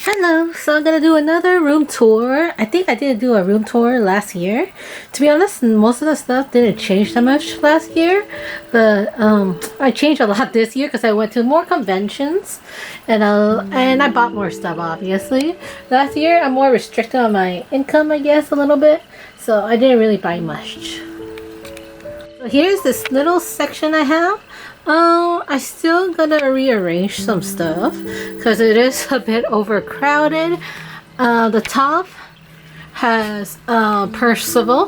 Hello, so I'm gonna do another room tour. I think I did do a room tour last year. To be honest, most of the stuff didn't change that much last year, but I changed a lot this year because I went to more conventions and I bought more stuff. Obviously, last year I'm more restricted on my income, I guess, a little bit, so I didn't really buy much. So here's this little section I have. I still gotta rearrange some stuff because it is a bit overcrowded. The top has Percival,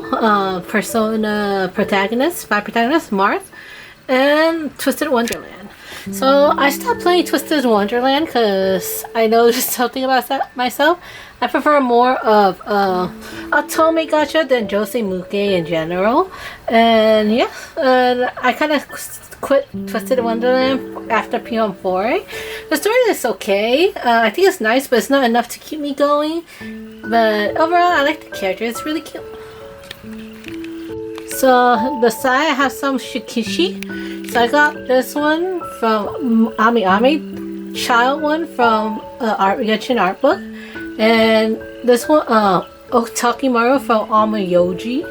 Persona protagonist, my protagonist, Marth, and Twisted Wonderland. So I stopped playing Twisted Wonderland because I noticed something about that myself. I prefer more of Otome Gacha than Josei Muke in general. And yeah, I kind of quit Twisted Wonderland after PM4. The story is okay. I think it's nice, but it's not enough to keep me going. But overall, I like the character. It's really cute. So the side I have some Shikishi. So I got this one from Ami Ami, child one from Genshin Art Book, and this one Otakimaru from Amayoji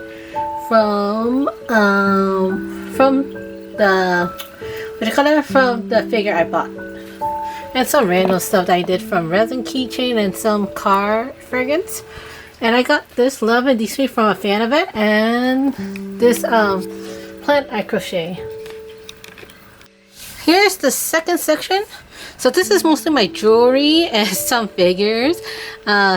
from the from the figure I bought, and some random stuff that I did from resin keychain and some car fragrance. And I got this Love and Deceit from a fan of it, and this plant I crochet. Here's the second section. So this is mostly my jewelry and some figures,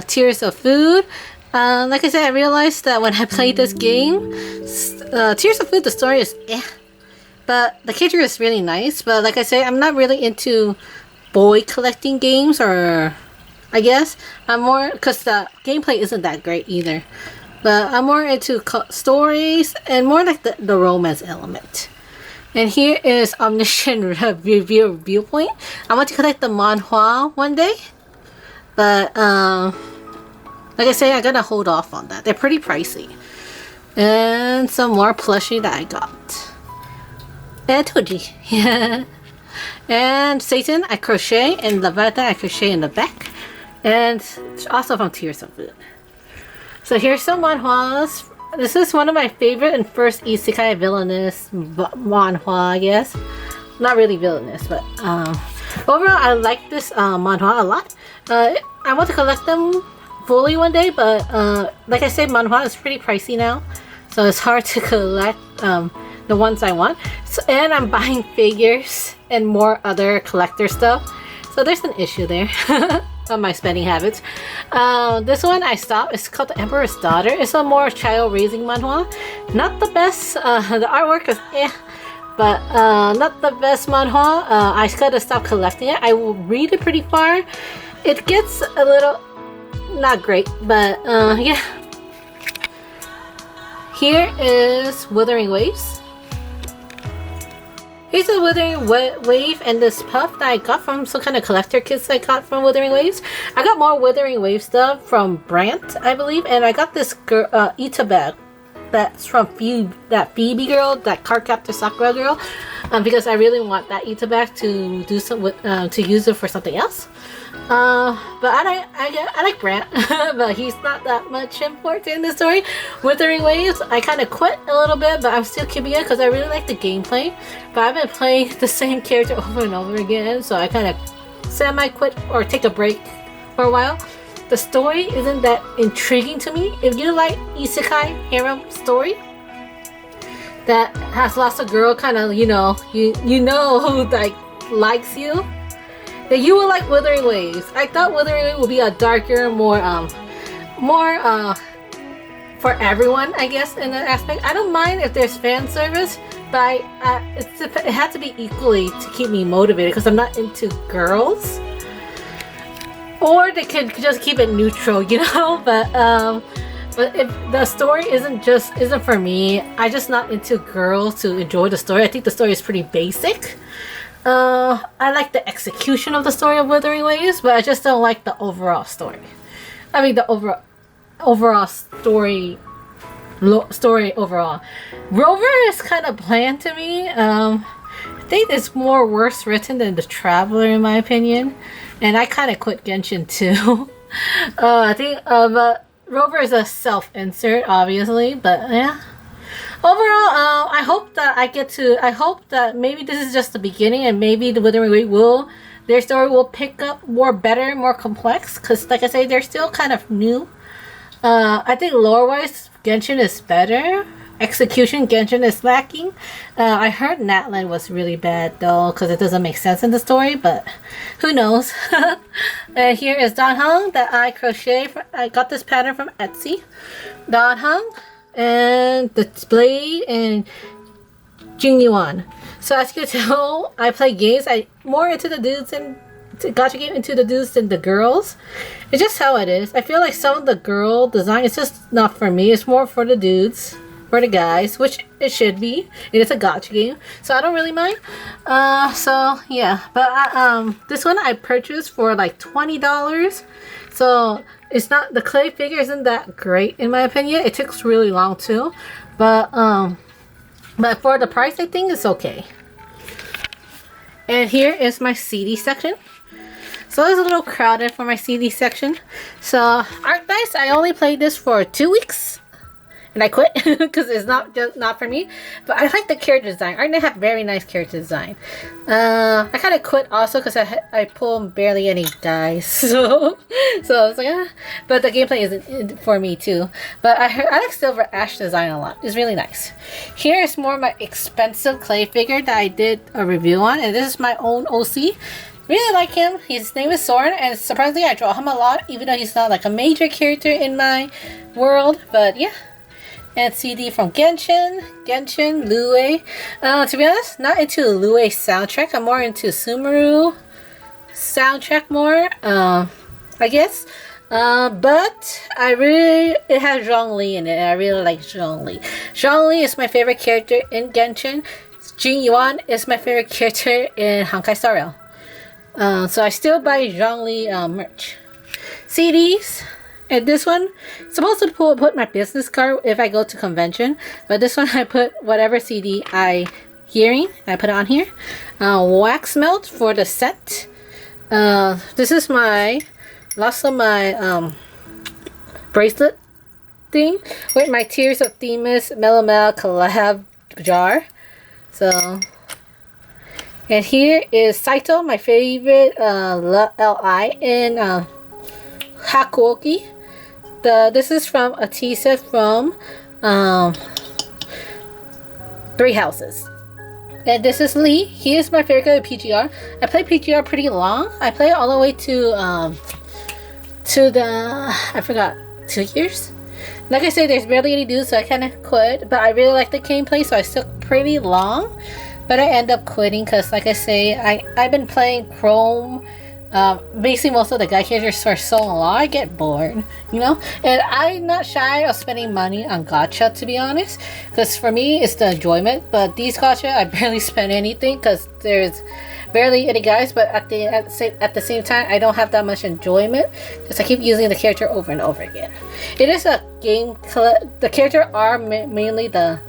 Tears of Food. Like I said, I realized that when I played this game, Tears of Food, the story is but the character is really nice. But like I said, I'm not really into boy collecting games, or I guess I'm more, because the gameplay isn't that great either. But I'm more into stories and more like the romance element. And here is Omniscient Viewpoint. I want to collect the manhwa one day, but like I say, I gotta hold off on that. They're pretty pricey. And some more plushie that I got. And Toji. Yeah. And Satan I crochet, and Lavetta I crochet in the back. And also from Tears of Food. So here's some manhwas. This is one of my favorite and first isekai villainous manhwa, I guess. Not really villainous, but overall I like this manhwa a lot. I want to collect them fully one day, but like I said, manhwa is pretty pricey now, so it's hard to collect the ones I want. So, and I'm buying figures and more other collector stuff, so there's an issue there. On my spending habits. This one I stopped. It's called The Emperor's Daughter. It's a more child-raising manhwa. Not the best. The artwork is but not the best manhwa. I gotta stop collecting it. I will read it pretty far. It gets a little not great, but yeah. Here is Wuthering Waves. Here's a Wuthering Wave and this puff that I got from some kind of collector kits I got from Wuthering Waves. I got more Wuthering Wave stuff from Brant, I believe, and I got this Ita bag that's from that Phoebe girl, that Cardcaptor Sakura girl, because I really want that Ita bag to do some to use it for something else. But I like Brant, but he's not that much important in the story. Wuthering Waves, I kind of quit a little bit, but I'm still keeping it because I really like the gameplay. But I've been playing the same character over and over again, so I kind of semi-quit or take a break for a while. The story isn't that intriguing to me. If you like isekai harem story that has lots of girl kind of, you know who like likes you, then you will like Wuthering Waves. I thought Wuthering Waves would be a darker, more for everyone, I guess, in that aspect. I don't mind if there's fan service, but it had to be equally to keep me motivated because I'm not into girls. Or they could just keep it neutral, you know. But if the story isn't for me, I'm just not into girls to enjoy the story. I think the story is pretty basic. I like the execution of the story of Wuthering Waves, but I just don't like the overall story. I mean, the overall story overall. Rover is kind of bland to me. think it's more worse written than the Traveler in my opinion, and I kind of quit Genshin too. I think but Rover is a self-insert, obviously, but yeah. Overall, I hope that I hope that maybe this is just the beginning, and maybe the Withering Wave their story will pick up more better, more complex, because like I say, they're still kind of new. I think lore-wise, Genshin is better. Execution, Genshin is lacking. I heard Natlan was really bad though, because it doesn't make sense in the story, but who knows. And here is Danhong that I I got this pattern from Etsy. Danhong and the blade and Jingyuan. So as you can tell, I play games. I more into the dudes and gacha game into the dudes than the girls. It's just how it is. I feel like some of the girl design is just not for me. It's more for the dudes, for the guys, which it should be. It is a gacha game, so I don't really mind. So yeah, but this one I purchased for like $20. So it's not, the clay figure isn't that great in my opinion. It takes really long too, but for the price, I think it's okay. And here is my CD section. So it's a little crowded for my CD section. So Art Dice, I only played this for 2 weeks. And I quit because it's not for me. But I like the character design. Art Dice have very nice character design. I kind of quit also because I pull barely any dice. So it's like, but the gameplay isn't for me too. But I like Silver Ash design a lot. It's really nice. Here is more of my expensive clay figure that I did a review on. And this is my own OC. Really like him. His name is Soren, and surprisingly I draw him a lot, even though he's not like a major character in my world. But yeah. And CD from Genshin, Lue. To be honest, not into Lue soundtrack. I'm more into Sumeru soundtrack more, I guess. But it has Zhongli in it, and I really like Zhongli. Zhongli is my favorite character in Genshin. Jin Yuan is my favorite character in Honkai Star Rail. So I still buy Zhongli merch. CDs. And this one, supposed to put my business card if I go to convention, but this one I put whatever CD I put it on here. Wax melt for the set. This is my bracelet thing with my Tears of Themis Melomel collab jar. So, and here is Saito, my favorite LI in Hakuoki. This is from a teaser from Three Houses. And this is Lee. He is my favorite PGR. I play PGR pretty long. I play all the way to I forgot, 2 years? Like I said, there's barely any dudes, so I kind of quit. But I really like the gameplay, so I stuck pretty long. But I end up quitting because, like I say, I've been playing Chrome. Basically most of the guy characters for so long, I get bored, you know? And I'm not shy of spending money on gacha, to be honest, because for me it's the enjoyment. But these gacha, I barely spend anything because there's barely any guys, but at the same time I don't have that much enjoyment because I keep using the character over and over again. It is a game, the character are mainly for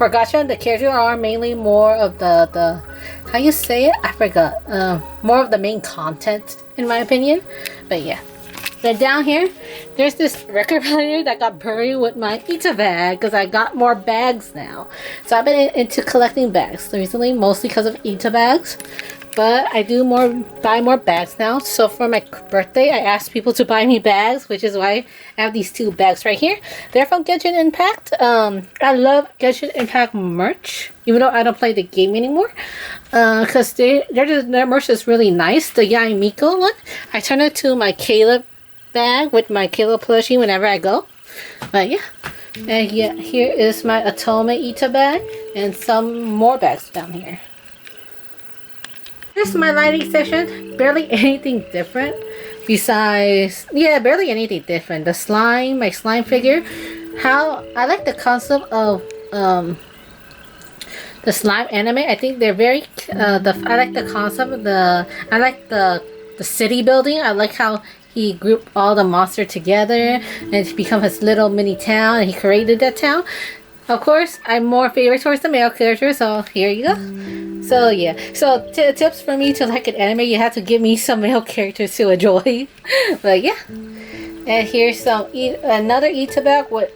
gacha, the characters are mainly more of the how you say it? I forgot. More of the main content, in my opinion. But yeah. Then down here, there's this record player that got buried with my Ita bag because I got more bags now. So I've been into collecting bags recently, mostly because of Ita bags. But I do buy more bags now. So for my birthday, I asked people to buy me bags, which is why I have these 2 bags right here. They're from Genshin Impact. I love Genshin Impact merch, even though I don't play the game anymore. Because their merch is really nice. The Yae Miko one, I turn it to my Caleb bag with my Caleb plushie whenever I go. But yeah. And yeah, here is my Atome Ita bag and some more bags down here. Here's my lighting section. Barely anything different besides, barely anything different. The slime, my slime figure. How I like the concept of the slime anime. I think they're very I like the concept of I like the city building. I like how he grouped all the monsters together and it's become his little mini town, and he created that town. Of course, I'm more favorite towards the male character, so here you go. So yeah, so tips for me to like an anime, you have to give me some male characters to enjoy. But yeah, and here's some another e-tobacco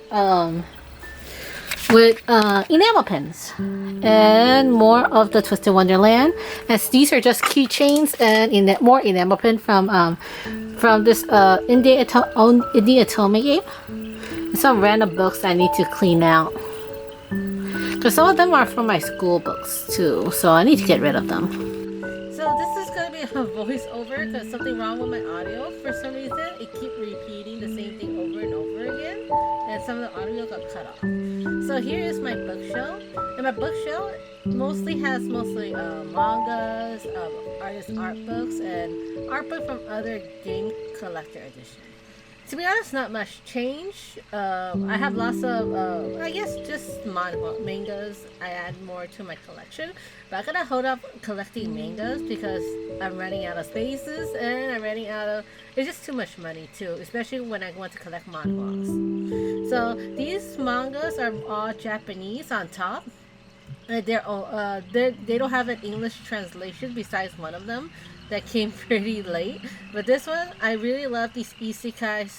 with enamel pens and more of the Twisted Wonderland, as these are just keychains and more enamel pen from this indie Atome game. And some random books I need to clean out, because some of them are from my school books too, so I need to get rid of them. So this is going to be a voiceover because something wrong with my audio. For some reason, it keeps repeating the same thing over and over again, and some of the audio got cut off. So here is my bookshelf, and my bookshelf has mangas, artist art books, and art book from other game collector editions. To be honest, not much change. I have lots of, I guess, just mangas. I add more to my collection. But I'm gonna hold up collecting mangas because I'm running out of spaces and I'm running out of... It's just too much money too, especially when I want to collect manhwas. So these mangas are all Japanese on top. They don't have an English translation besides one of them that came pretty late. But this one, I really love these isekai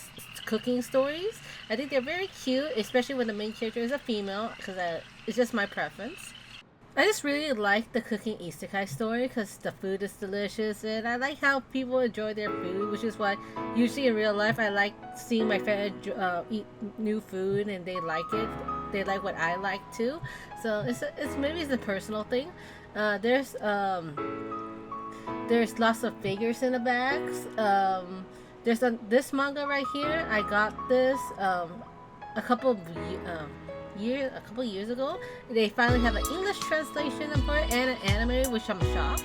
cooking stories. I think they're very cute, especially when the main character is a female, because it's just my preference. I just really like the cooking isekai story because the food is delicious, and I like how people enjoy their food, which is why usually in real life I like seeing my friends eat new food and they like it. They like what I like too. So maybe it's a personal thing. There's lots of figures in the bags. There's this manga right here. I got this a couple years ago. They finally have an English translation for it and an anime, which I'm shocked.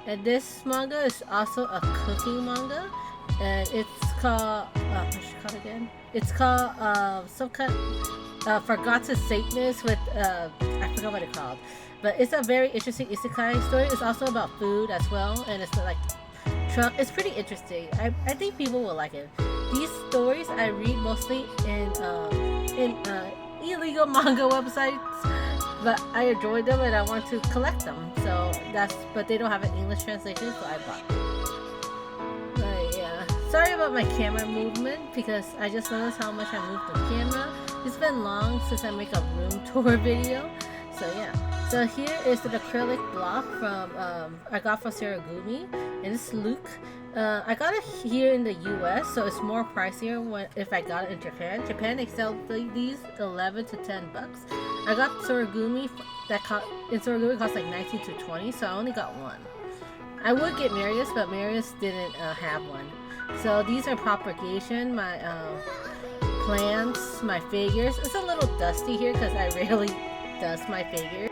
And this manga is also a cooking manga, and it's called what's it called again? It's called some kind Forgotten Satanist with I forgot what it's called. But it's a very interesting isekai story. It's also about food as well, and it's like it's pretty interesting. I think people will like it. These stories I read mostly in illegal manga websites, but I enjoy them and I want to collect them. So but they don't have an English translation, so I bought them. But yeah, sorry about my camera movement because I just noticed how much I moved the camera. It's been long since I make a room tour video, so yeah. So here is an acrylic block from I got from Saragumi, and it's Luke. I got it here in the US, so it's more pricier if I got it in Japan. Japan they sell these 11 to 10 bucks. I got Saragumi in Saragumi it costs like 19 to 20, so I only got one. I would get Marius, but Marius didn't have one. So these are propagation, my plants, my figures. It's a little dusty here because I rarely dust my figures.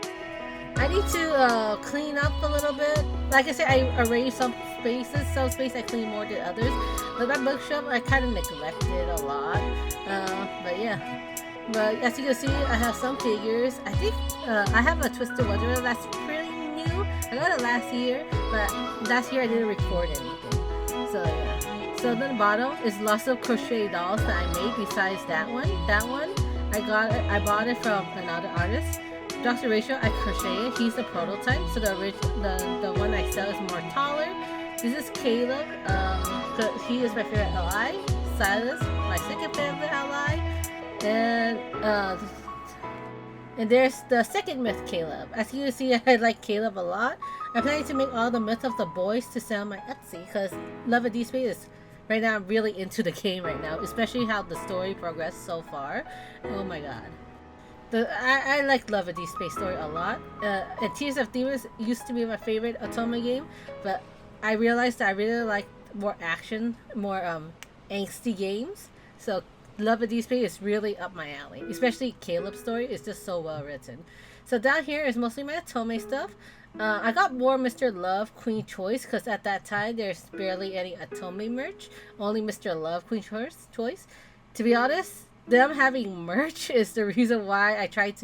I need to clean up a little bit. Like I said, I arranged some spaces. Some space I clean more than others. But my bookshelf, I kind of neglected a lot. But yeah. But as you can see, I have some figures. I think I have a Twisted Wonderland that's pretty new. I got it last year, but last year I didn't record anything. So yeah. So then the bottom is lots of crochet dolls that I made besides that one. That one, I bought it from another artist. Dr. Rachel, I crochet it. He's the prototype, so the one I sell is more taller. This is Caleb. He is my favorite ally. Silas, my second favorite ally, and there's the second myth, Caleb. As you can see, I like Caleb a lot. I'm planning to make all the myth of the boys to sell on my Etsy because Love of Deep Space is right now. I'm really into the game right now, especially how the story progressed so far. Oh my god. I like Love of Deep Space story a lot. And Tears of Demons used to be my favorite Otome game, but I realized that I really like more action, more angsty games. So Love of Deep Space is really up my alley. Especially Caleb's story is just so well written. So down here is mostly my Otome stuff. I got more Mr. Love Queen Choice because at that time there's barely any Otome merch. Only Mr. Love Queen Choice. To be honest, them having merch is the reason why I tried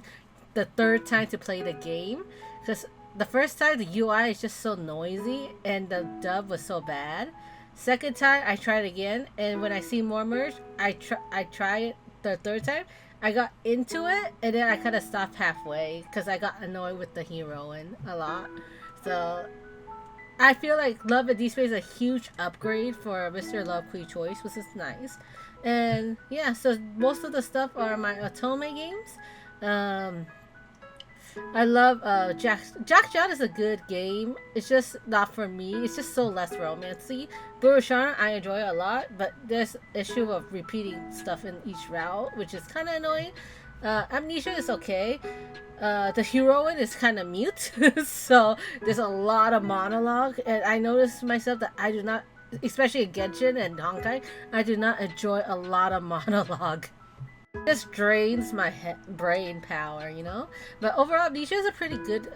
the third time to play the game, because the first time the UI is just so noisy and the dub was so bad. Second time I tried again, and when I see more merch, I try it the third time, I got into it, and then I kind of stopped halfway because I got annoyed with the heroine a lot. So I feel like Love and Deep Space is a huge upgrade for Mr. Love Queen Choice, which is nice. And yeah, so most of the stuff are my Otome games. Um, I love Jack John is a good game. It's just not for me. It's just so less romancy. Burushan I enjoy a lot, but there's issue of repeating stuff in each route, which is kind of annoying. Amnesia is okay. The heroine is kind of mute, so there's a lot of monologue, and I noticed myself that I do not, especially in Genshin and Honkai, I do not enjoy a lot of monologue. This drains my brain power, you know. But overall, Amnesia is a pretty good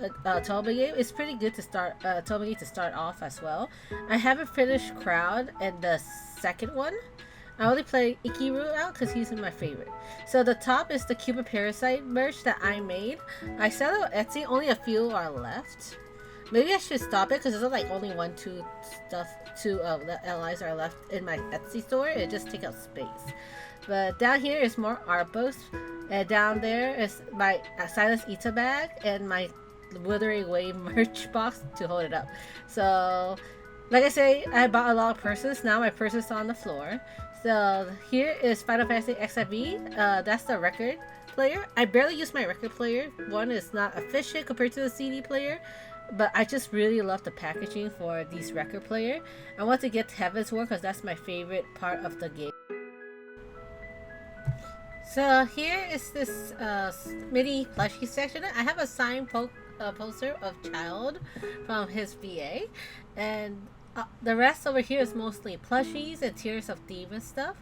Toby game. It's pretty good to start Toby game to start off as well. I haven't finished Crowd and the second one. I only play Ikiru out because he's my favorite. So the top is the Cuban Parasite merch that I made. I sell it on Etsy. Only a few are left. Maybe I should stop it because there's like only two of the LIs are left in my Etsy store. It just takes up space. But down here is more art books. And down there is my Silence Ita bag and my Withering Wave merch box to hold it up. So, like I say, I bought a lot of purses. Now my purse is on the floor. So here is Final Fantasy XIV. That's the record player. I barely use my record player. One is not efficient compared to the CD player, but I just really love the packaging for these record player. I want to get to Heaven's War because that's my favorite part of the game. So here is this mini plushie section. I have a signed poster of Child from his VA, and the rest over here is mostly plushies and Tears of Demons stuff.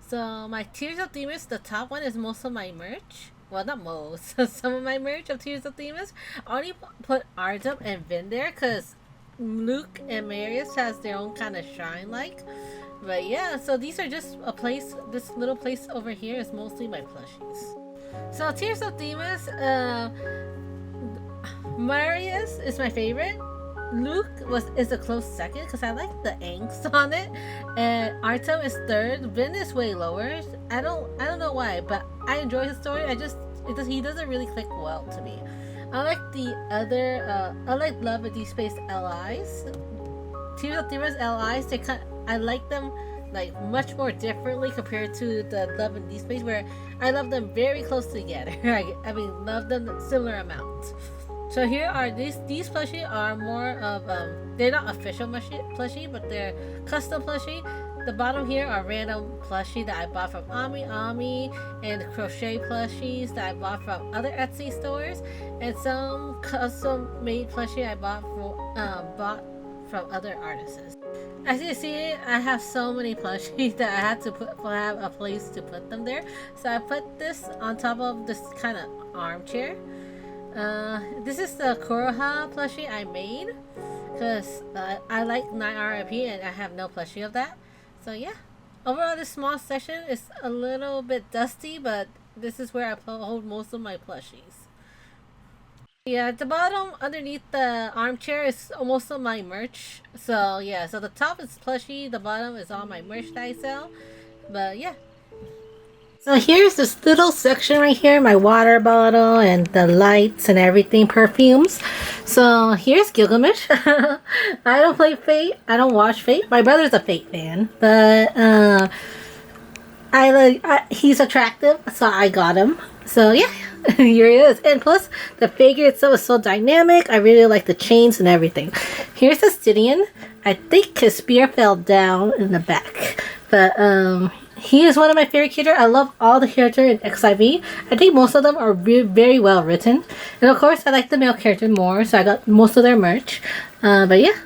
So my Tears of Demons, the top one is most of my merch. Well, not most. Some of my merch of Tears of Demons. I only put Artem and Vin there because Luke and Marius has their own kind of shrine like. But yeah, so these are just a place, this little place over here is mostly my plushies. So Tears of Demons, Marius is my favorite. Luke is a close second because I like the angst on it, and Artem is third. Vin is way lower. I don't know why, but I enjoy his story. He doesn't really click well to me. I like the other. I like Love and Deep Space LIs. Tears of Demons LIs. I like them like much more differently compared to the Love and Deep Space, where I love them very close together. I mean, love them similar amounts. So here are these plushie are more of they're not official plushie, but they're custom plushie. The bottom here are random plushie that I bought from Ami and the crochet plushies that I bought from other Etsy stores, and some custom made plushie I bought from other artists. As you see, I have so many plushies that I had to have a place to put them there. So I put this on top of this kind of armchair. This is the Kuroha plushie I made because I like 9RIP and I have no plushie of that. So yeah, overall this small section is a little bit dusty, but this is where I hold most of my plushies. Yeah, at the bottom underneath the armchair is most of my merch. So yeah, so the top is plushie, the bottom is all my merch that I sell. But yeah. So here's this little section right here, my water bottle and the lights and everything, perfumes. So here's Gilgamesh. I don't play Fate. I don't watch Fate. My brother's a Fate fan, but he's attractive, so I got him. So yeah, here he is. And plus, the figure itself is so dynamic. I really like the chains and everything. Here's the Stydian. I think his spear fell down in the back, but he is one of my favorite characters. I love all the characters in XIV. I think most of them are very well written. And of course, I like the male character more, so I got most of their merch. But yeah.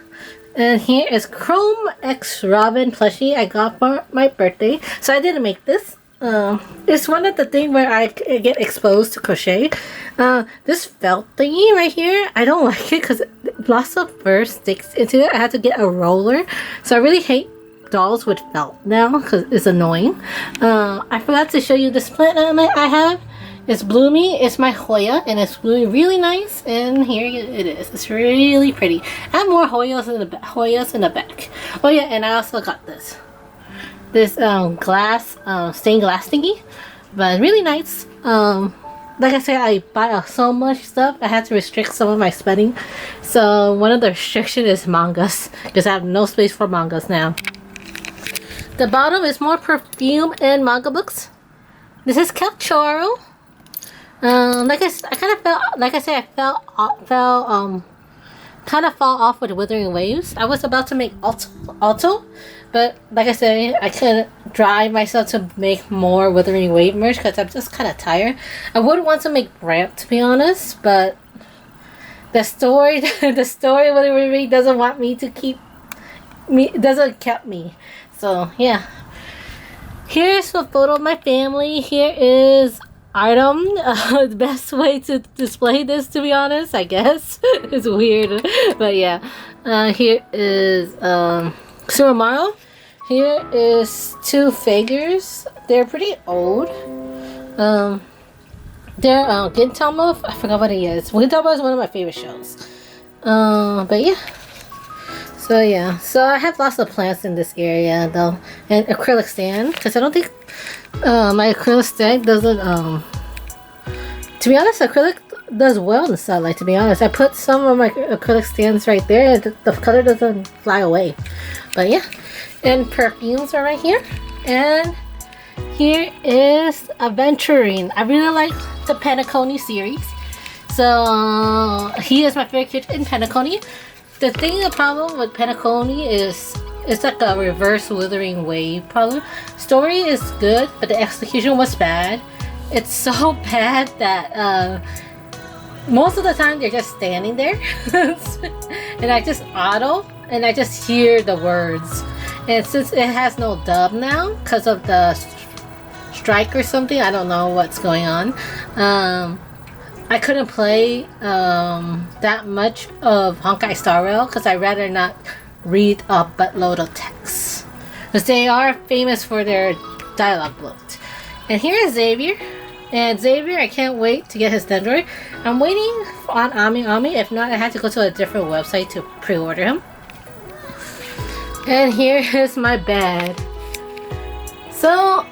And here is Chrome X Robin plushie I got for my birthday. So I didn't make this. It's one of the things where I get exposed to crochet. This felt thingy right here, I don't like it because lots of fur sticks into it. I had to get a roller. So I really hate dolls with felt now because it's annoying. I forgot to show you this plant I have. It's bloomy. It's my Hoya and it's blooming really nice, and here it is. It's really pretty. I have more Hoyas in the back. Oh yeah, and I also got this glass stained glass thingy. but really nice. Like I said, I buy so much stuff. I had to restrict some of my spending. So one of the restrictions is mangas, because I have no space for mangas now. The bottom is more perfume and manga books. This is Calchoro. Like I kind of felt, like I said, I fell kind of fall off with Withering Waves. I was about to make Alto, but like I said, I couldn't drive myself to make more Withering Wave merch because I'm just kind of tired. I would want to make Ramp, to be honest, but the story of Withering Wave doesn't want me to keep me, doesn't keep me. So yeah. Here's a photo of my family. Here is item. The best way to display this, to be honest, I guess. It's weird, but yeah. Here is Suramaro. Here is two figures. They're pretty old. They're Gintama. I forgot what he is. Gintama is one of my favorite shows. But yeah. So yeah, so I have lots of plants in this area though, and acrylic stand, because I don't think my acrylic stand doesn't, to be honest, acrylic does well in the sunlight, to be honest. I put some of my acrylic stands right there and the color doesn't fly away. But yeah, and perfumes are right here. And here is Aventurine. I really like the Penacony series. So he is my favorite character in Penacony. The problem with Penacony is it's like a reverse Withering Wave problem. Story is good, but the execution was bad. It's so bad that most of the time they're just standing there and I just auto and I just hear the words. And since it has no dub now because of the strike or something, I don't know what's going on. I couldn't play that much of Honkai Star Rail because I'd rather not read a buttload of text. Because they are famous for their dialogue books. And here is Xavier. And Xavier, I can't wait to get his Dendroid. I'm waiting on Ami. If not, I had to go to a different website to pre-order him. And here is my bed. So...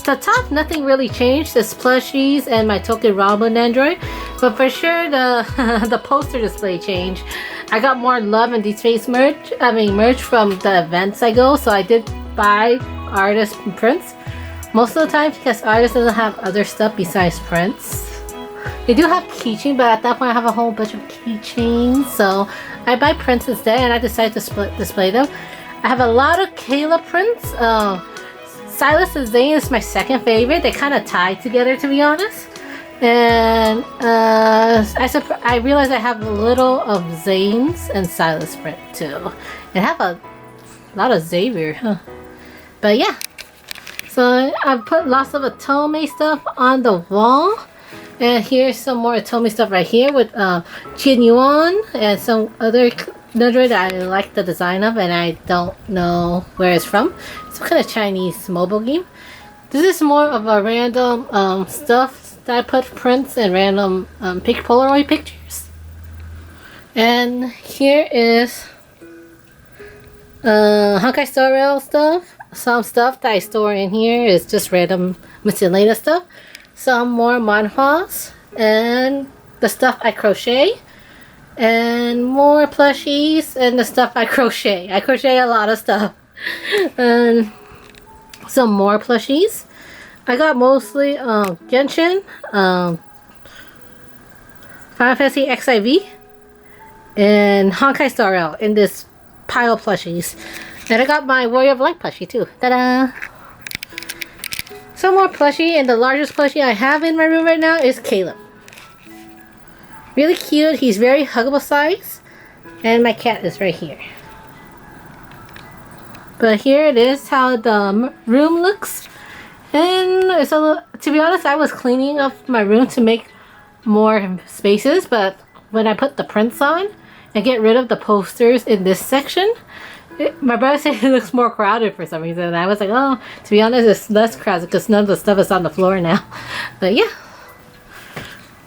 the top, nothing really changed. There's plushies and my token Ramen Android, but for sure the the poster display changed. I got more love and Deep merch. Merch from the events I go, so I did buy artist prints most of the time because artists doesn't have other stuff besides prints. They do have keychain, but at that point I have a whole bunch of keychains, so I buy prints instead, and I decided to display them. I have a lot of Kayla prints. Silas and Zane is my second favorite. They kind of tie together, to be honest. And I realized I have a little of Zane's and Silas print too. And I have a lot of Xavier, huh? But yeah. So I put lots of Otome stuff on the wall. And here's some more Otome stuff right here with Chin Yuan and some other Nudroid that I like the design of, and I don't know where it's from. Some kind of Chinese mobile game. This is more of a random stuff that I put prints and random Polaroid pictures. And here is Honkai Star Rail stuff. Some stuff that I store in here is just random Miscellaneous stuff. Some more manhwas and the stuff I crochet. And more plushies and the stuff I crochet. I crochet a lot of stuff. And some more plushies. I got mostly Genshin, Final Fantasy XIV, and Honkai Star Rail in this pile of plushies. And I got my Warrior of Light plushie too. Ta-da! Some more plushie, and the largest plushie I have in my room right now is Caleb. Really cute. He's very huggable size. And my cat is right here. But here it is how the room looks. And it's a little, to be honest, I was cleaning up my room to make more spaces. But when I put the prints on and get rid of the posters in this section, my brother said it looks more crowded for some reason. And I was like, oh, to be honest, it's less crowded because none of the stuff is on the floor now. But yeah.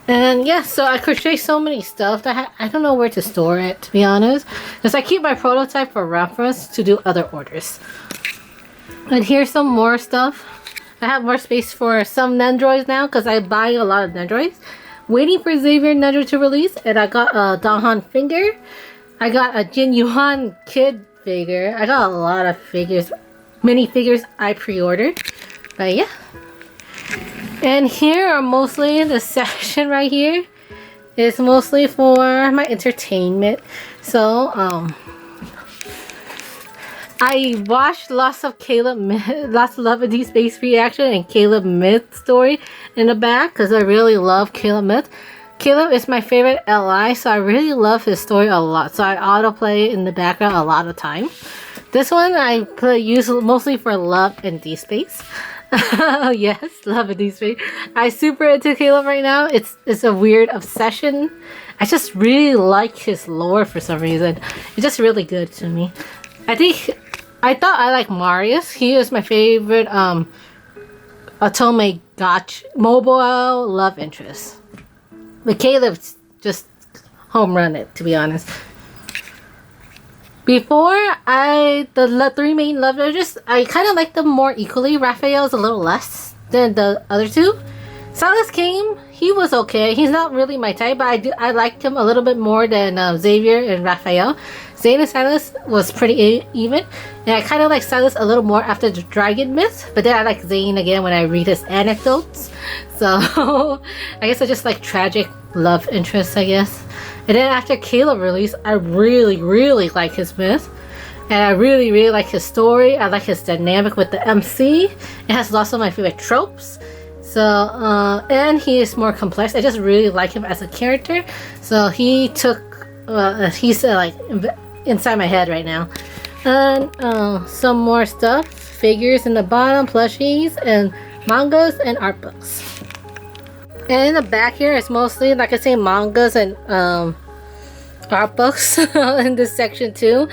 And yeah, so I crochet so many stuff that I don't know where to store it, to be honest. Because I keep my prototype for reference to do other orders. And here's some more stuff. I have more space for some Nendroids now because I buy a lot of Nendroids. Waiting for Xavier Nendroid to release, and I got a Donhan figure. I got a Jin Yuan kid figure. I got a lot of figures, mini figures I pre-ordered. But yeah. And here are mostly the section right here. It's mostly for my entertainment. So, I watched lots of Love and Deep Space reaction and Caleb Myth story in the back because I really love Caleb Myth. Caleb is my favorite LI, so I really love his story a lot. So I autoplay in the background a lot of time. This one I use mostly for Love and Deep Space. Yes, Love and Deep Space. I'm super into Caleb right now. It's a weird obsession. I just really like his lore for some reason. It's just really good to me. I thought I like Marius. He is my favorite Otome Gotch mobile love interest. But Caleb's just home run it, to be honest. Before the three main love interests, I kind of like them more equally. Raphael's a little less than the other two. Silas came. He was okay. He's not really my type, but I liked him a little bit more than Xavier and Raphael. Zane and Silas was pretty even, and I kind of like Silas a little more after the Dragon Myth, but then I like Zane again when I read his anecdotes. So I guess I just like tragic love interests, I guess. And then after Caleb released, I really like his myth, and I really like his story. I like his dynamic with the MC. It has lots of my favorite tropes. So, and he is more complex. I just really like him as a character. So he took, he's like inside my head right now. And some more stuff. Figures in the bottom, plushies, and mangas and art books. And in the back here is mostly, like I say, mangas and art books in this section too.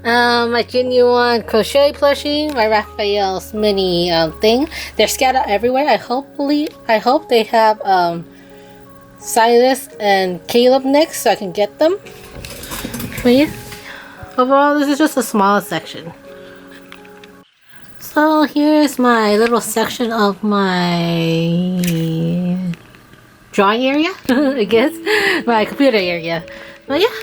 My genuine crochet plushie, my Raphael's mini thing. They're scattered everywhere. I hope they have Silas and Caleb next so I can get them. But yeah, overall this is just a small section. So here's my little section of my drawing area, I guess, my computer area. But yeah.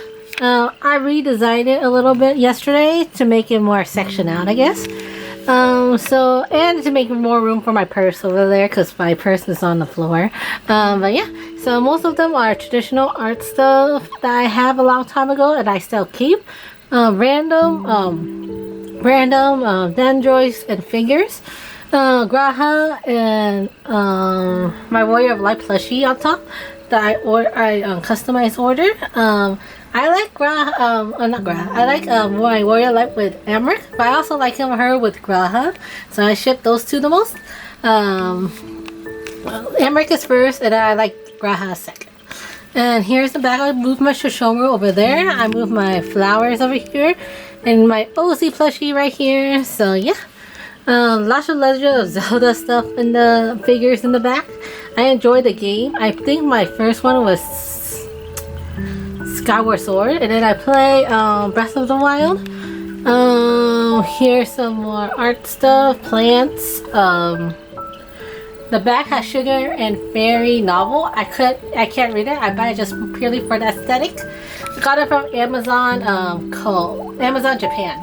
I redesigned it a little bit yesterday to make it more section out, I guess. And to make more room for my purse over there because my purse is on the floor. But yeah, so most of them are traditional art stuff that I have a long time ago and I still keep. Random dendroids and figures. Graha and my Warrior of Light plushie on top that I customized ordered. I like I like my Warrior Light with Emmerich, but I also like her with Graha, so I ship those two the most. Emmerich is first, and then I like Graha second. And here's the back. I moved my Shoshomuru over there. I moved my flowers over here, and my Ozzy plushie right here. So yeah, lots of Legend of Zelda stuff in the figures in the back. I enjoyed the game. I think my first one was Skyward Sword, and then I play Breath of the Wild. Here's some more art stuff, plants. The back has Sugar and Fairy novel. I can't read it. I buy it just purely for the aesthetic. Got it from Amazon Amazon Japan.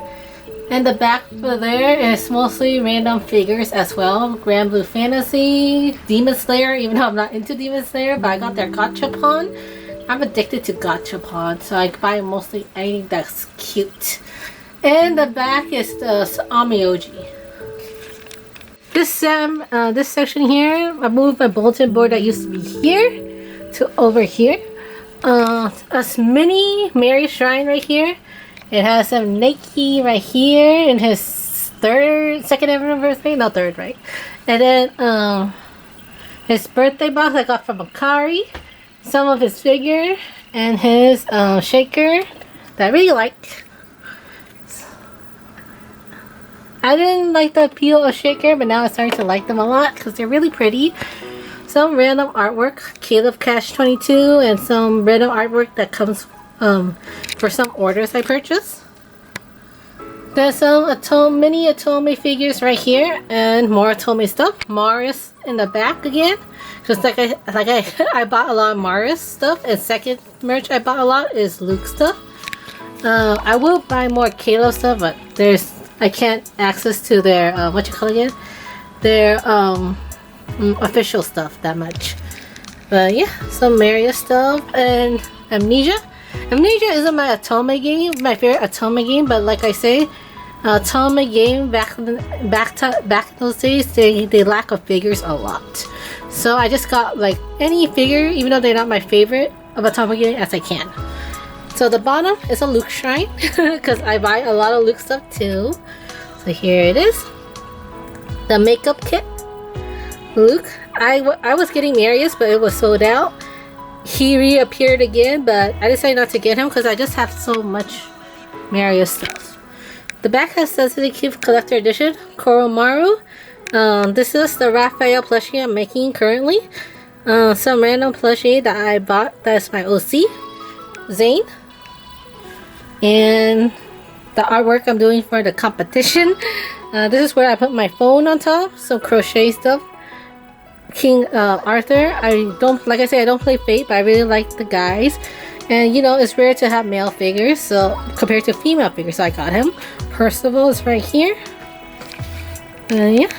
And the back there is mostly random figures as well. Grand Blue Fantasy, Demon Slayer, even though I'm not into Demon Slayer, but I got their gachapon. I'm addicted to gachapon, so I buy mostly anything that's cute. And the back is the Amioji. This section here, I moved my bulletin board that used to be here to over here. A mini Mary Shrine right here. It has some Nike right here in his second anniversary, no third, right? And then his birthday box I got from Akari. Some of his figure and his shaker that I really like. I didn't like the appeal of shaker, but now I'm starting to like them a lot because they're really pretty. Some random artwork, Caleb Cash 22, and some random artwork that comes for some orders I purchased. There's some mini Atome figures right here, and more Atome stuff. Marius in the back again, just like I bought a lot of Marius stuff, and second merch I bought a lot is Luke stuff. I will buy more Kalo stuff, but I can't access to their what you call it again, their official stuff that much. But yeah, some Mario stuff and Amnesia. Amnesia isn't my Atome game, my favorite Atome game, but like I say, Atome game back in those days, they lack of figures a lot. So I just got like any figure, even though they're not my favorite of Atome game, as I can. So the bottom is a Luke shrine, because I buy a lot of Luke stuff too. So here it is. The makeup kit. Luke. I was getting Marius, but it was sold out. He reappeared again, but I decided not to get him because I just have so much Marius stuff. The back has Sensitive Collector Edition, Koromaru. This is the Raphael plushie I'm making currently. Some random plushie that I bought, that's my OC, Zane. And the artwork I'm doing for the competition. This is where I put my phone on top, some crochet stuff. King Arthur. Like I said, I don't play Fate, but I really like the guys. And you know, it's rare to have male figures, so compared to female figures, so I got him. Percival is right here. Yeah.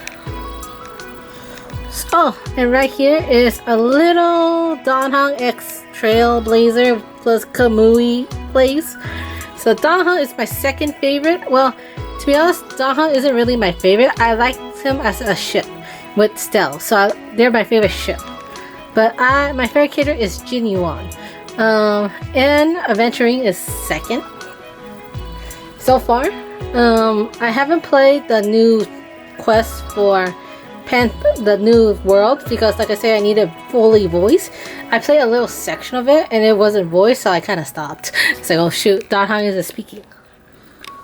So, and right here is a little Danhong X Trailblazer plus Kamui place. So Danhong is my second favorite. Well, to be honest, Danhong isn't really my favorite. I liked him as a ship with Stell, so they're my favorite ship. But my favorite character is Jin Yuan. And Adventuring is second. So far, I haven't played the new quest for the new world because, like I said, I needed fully voiced. I played a little section of it and it wasn't voiced, so I kind of stopped. It's like, oh shoot, Danhong isn't speaking.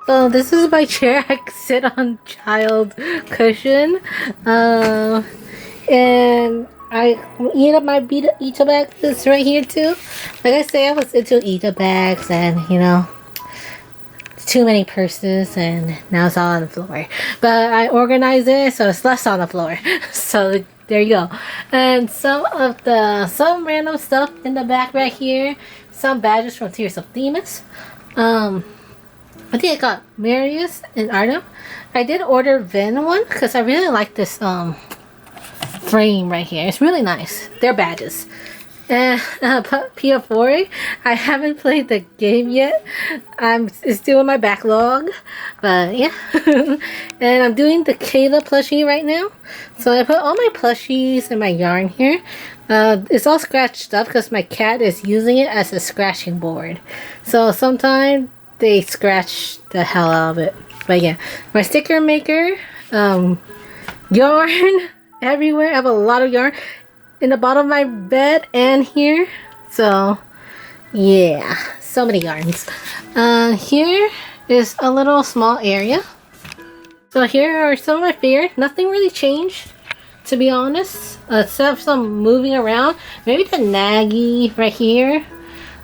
So this is my chair. I sit on child cushion, and I eat up my Ita bag. This right here too. Like I say, I was into Ita bags, and you know, too many purses, and now it's all on the floor. But I organized it so it's less on the floor. So there you go. And some random stuff in the back right here. Some badges from Tears of Themis. I think I got Marius and Artem. I did order Ven one because I really like this frame right here. It's really nice. They're badges. And Pia4, I haven't played the game yet. It's still in my backlog. But yeah. And I'm doing the Kayla plushie right now. So I put all my plushies in my yarn here. It's all scratched up because my cat is using it as a scratching board. So sometimes they scratch the hell out of it. But yeah, my sticker maker, yarn everywhere. I have a lot of yarn in the bottom of my bed and here. So yeah, so many yarns. Here is a little small area. So here are some of my favorites. Nothing really changed, to be honest, except some moving around. Maybe the Nagi right here,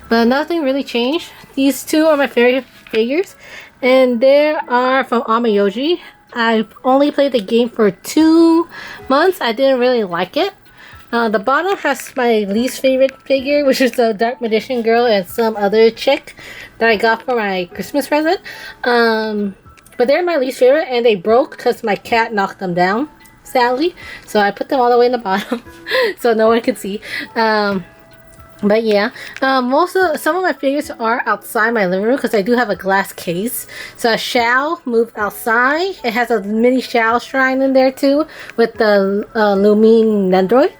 but nothing really changed. These two are my favorite figures, and they are from Amayoji. I only played the game for 2 months. I didn't really like it. The bottom has my least favorite figure, which is the Dark Magician Girl and some other chick that I got for my Christmas present. But they're my least favorite, and they broke because my cat knocked them down, sadly. So I put them all the way in the bottom so no one could see. But yeah, some of my figures are outside my living room because I do have a glass case. So Shao moved outside. It has a mini Shao shrine in there too with the Lumine Nendroid.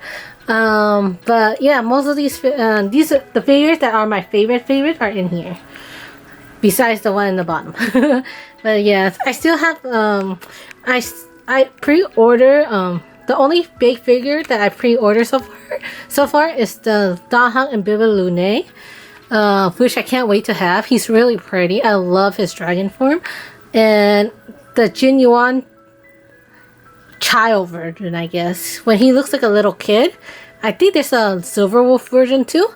But yeah, most of these are the figures that are my favorite are in here. Besides the one in the bottom. But yeah, I still have I pre-order the only big figure that I pre-ordered so far is the Danhong and Biba Lune, which I can't wait to have. He's really pretty. I love his dragon form. And the Jin Yuan child version, I guess, when he looks like a little kid. I think there's a Silver Wolf version too.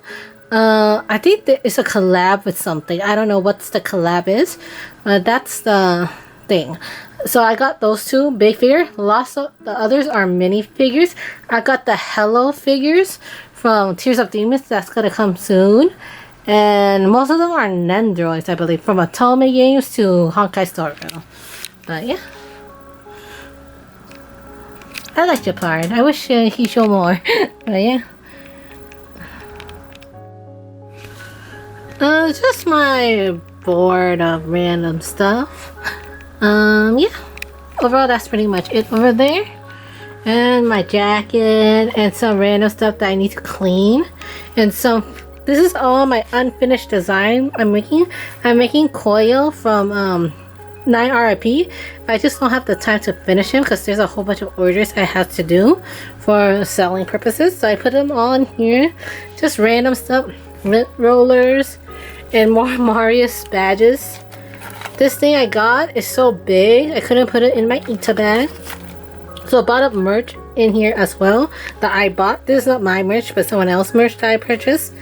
I think it's a collab with something. I don't know what the collab is. That's the thing. So I got those two big figure. Lots of the others are mini figures. I got the Hello figures from Tears of Demons. That's gonna come soon. And most of them are Nendroids, I believe, from Otome Games to Honkai Star Rail. But yeah. I like the part. I wish he showed more. But yeah. Just my board of random stuff. Yeah. Overall, that's pretty much it over there. And my jacket and some random stuff that I need to clean. And some... This is all my unfinished design I'm making. I'm making Koyo from 9RIP. I just don't have the time to finish him because there's a whole bunch of orders I have to do for selling purposes. So I put them all in here. Just random stuff. Lint rollers and more Marius badges. This thing I got is so big I couldn't put it in my Ita bag. So I bought up merch in here as well that I bought. This is not my merch but someone else's merch that I purchased.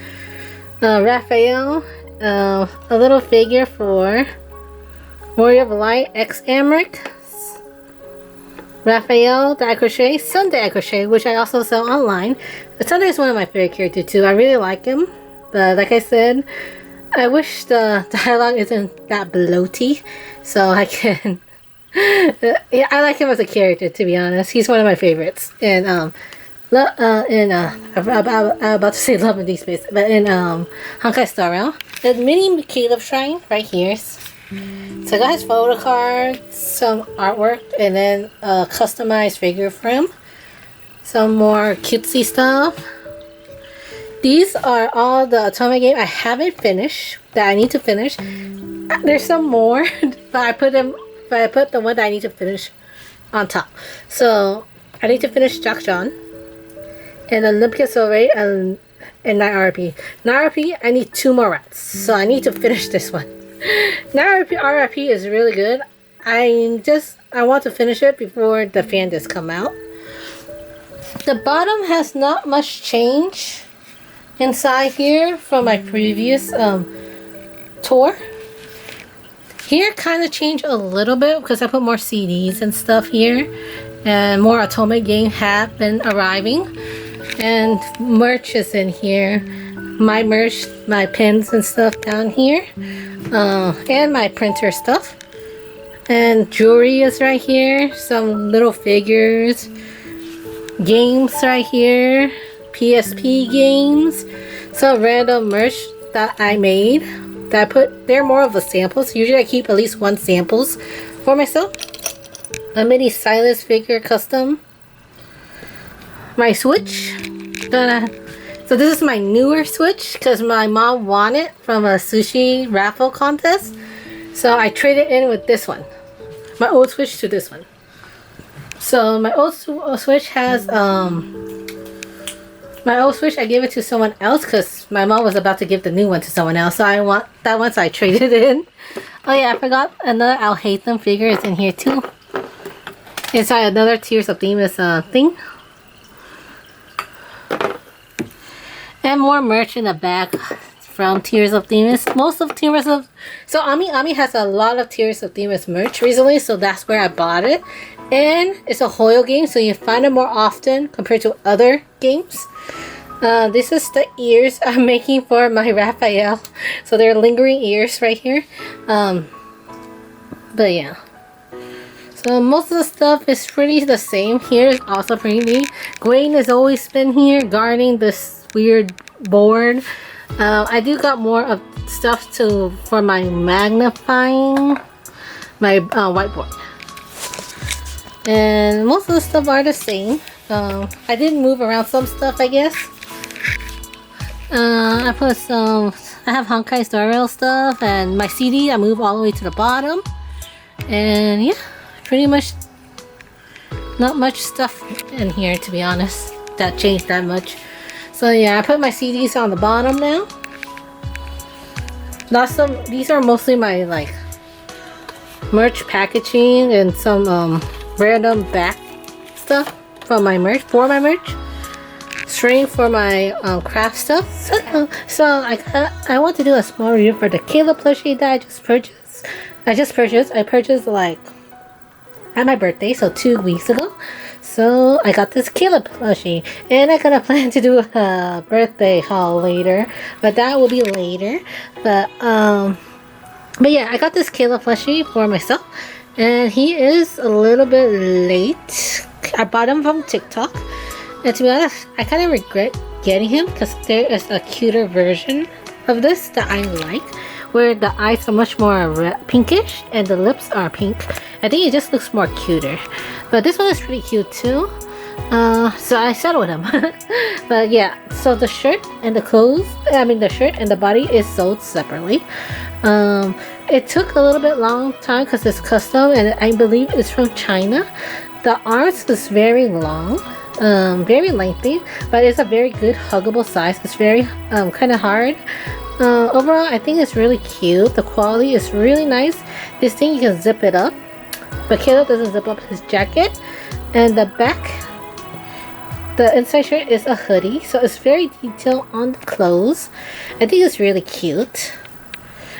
Raphael, a little figure for Warrior of Light X Amric. Raphael die crochet, Sunday crochet, which I also sell online. Sunday is one of my favorite characters too. I really like him, but like I said, I wish the dialogue isn't that bloaty, so I can. Yeah, I like him as a character, to be honest. He's one of my favorites, and I'm about to say Love in Deep Space, but in Honkai Star Rail, the mini Caleb shrine right here. So I got his photo card, some artwork, and then a customized figure for him. Some more cutesy stuff. These are all the Otome game I haven't finished that I need to finish. There's some more, but I put the one that I need to finish on top. So I need to finish Jack John and Olympia Soleil and 9RP. 9RP, I need 2 more rats, so I need to finish this one. 9RP is really good. I want to finish it before the fan discs come out. The bottom has not much change inside here from my previous tour. Here kind of changed a little bit because I put more CDs and stuff here, and more Otome game have been arriving, and merch is in here. My merch, my pins and stuff down here, and my printer stuff, and jewelry is right here. Some little figures, games right here, PSP games, some random merch that I made that I put. They're more of the samples. Usually I keep at least 1 samples for myself. A mini Silas figure custom. My Switch. So this is my newer Switch because my mom won it from a sushi raffle contest. So I traded in with this one. My old Switch to this one. So my old Switch has my old Switch, I gave it to someone else because my mom was about to give the new one to someone else. So I want that one, so I traded it in. Oh yeah, I forgot another I'll Hate Them figure is in here too. Inside another Tears of Demons thing. And more merch in the back from Tears of Demons. Most of Tears of... So Ami has a lot of Tears of Demons merch recently, so that's where I bought it. And it's a Hoyo game, so you find it more often compared to other games. This is the ears I'm making for my Raphael. So they're lingering ears right here. But yeah. So most of the stuff is pretty the same. Here is also pretty neat. Gwen has always been here guarding this weird board. I do got more of stuff for my magnifying, my whiteboard. And most of the stuff are the same. I did move around some stuff, I guess. I put some... I have Honkai Star Rail stuff, and my CD I moved all the way to the bottom. And yeah, pretty much not much stuff in here, to be honest, that changed that much. So yeah, I put my CDs on the bottom now. These are mostly my like merch packaging and some random back stuff from my merch, string for my craft stuff. So I want to do a small review for the Caleb plushie that I purchased like at my birthday, so 2 weeks ago. So I got this Caleb plushie, and I gotta plan to do a birthday haul later, but that will be later. But yeah, I got this Caleb plushie for myself, and he is a little bit late. I bought him from TikTok, and to be honest, I kind of regret getting him because there is a cuter version of this that I like, where the eyes are much more pinkish and the lips are pink. I think it just looks more cuter. But this one is pretty cute too. So I settled with him. But yeah, so the shirt and the clothes, the shirt and the body is sold separately. It took a little bit long time because it's custom and I believe it's from China. The arms is very long, very lengthy, but it's a very good huggable size. It's very kind of hard. Overall, I think it's really cute. The quality is really nice. This thing, you can zip it up, but Caleb doesn't zip up his jacket. And the back, the inside shirt is a hoodie, so it's very detailed on the clothes. I think it's really cute.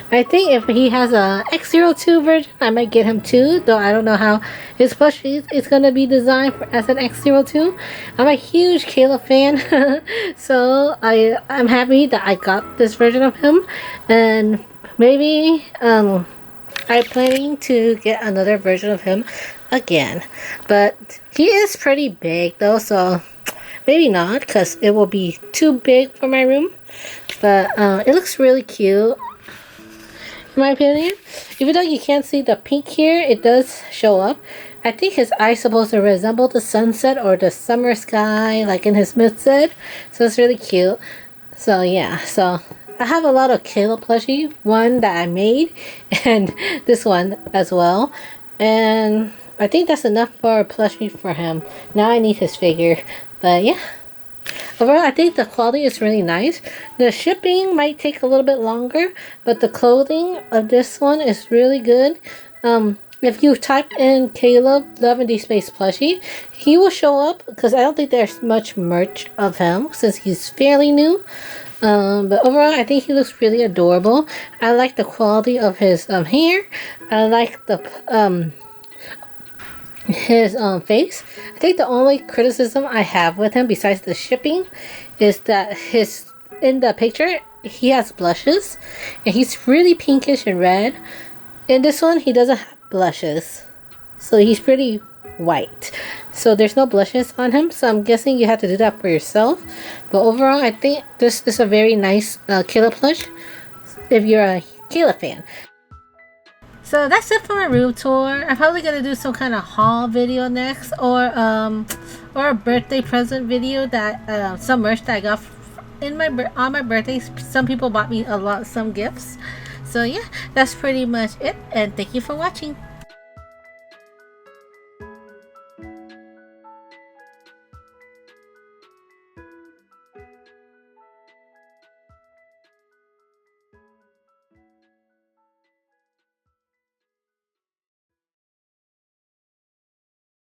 I think if he has a X02 version, I might get him too, though I don't know how his plushie is going to be designed as an X02. I'm a huge Caleb fan, so I'm happy that I got this version of him, and maybe I'm planning to get another version of him again. But he is pretty big though, so maybe not, because it will be too big for my room. But it looks really cute, in my opinion. Even though you can't see the pink here, it does show up. I think his eye's supposed to resemble the sunset or the summer sky, like in his Misc said. So it's really cute. So yeah, so I have a lot of Caleb plushie, one that I made, and this one as well. And I think that's enough for a plushie for him. Now I need his figure. But yeah, overall I think the quality is really nice. The shipping might take a little bit longer, but the clothing of this one is really good. If you type in Caleb Love and Space plushie, he will show up, because I don't think there's much merch of him since he's fairly new. But overall I think he looks really adorable. I like the quality of his hair. I like the his face. I think the only criticism I have with him besides the shipping is that in the picture he has blushes and he's really pinkish and red. In this one he doesn't have blushes, so he's pretty white, so there's no blushes on him, so I'm guessing you have to do that for yourself. But overall I think this is a very nice Caleb plush if you're a Caleb fan. So that's it for my room tour. I'm probably gonna do some kind of haul video next, or a birthday present video that some merch that I got on my birthday. Some people bought me some gifts. So yeah, that's pretty much it, and thank you for watching.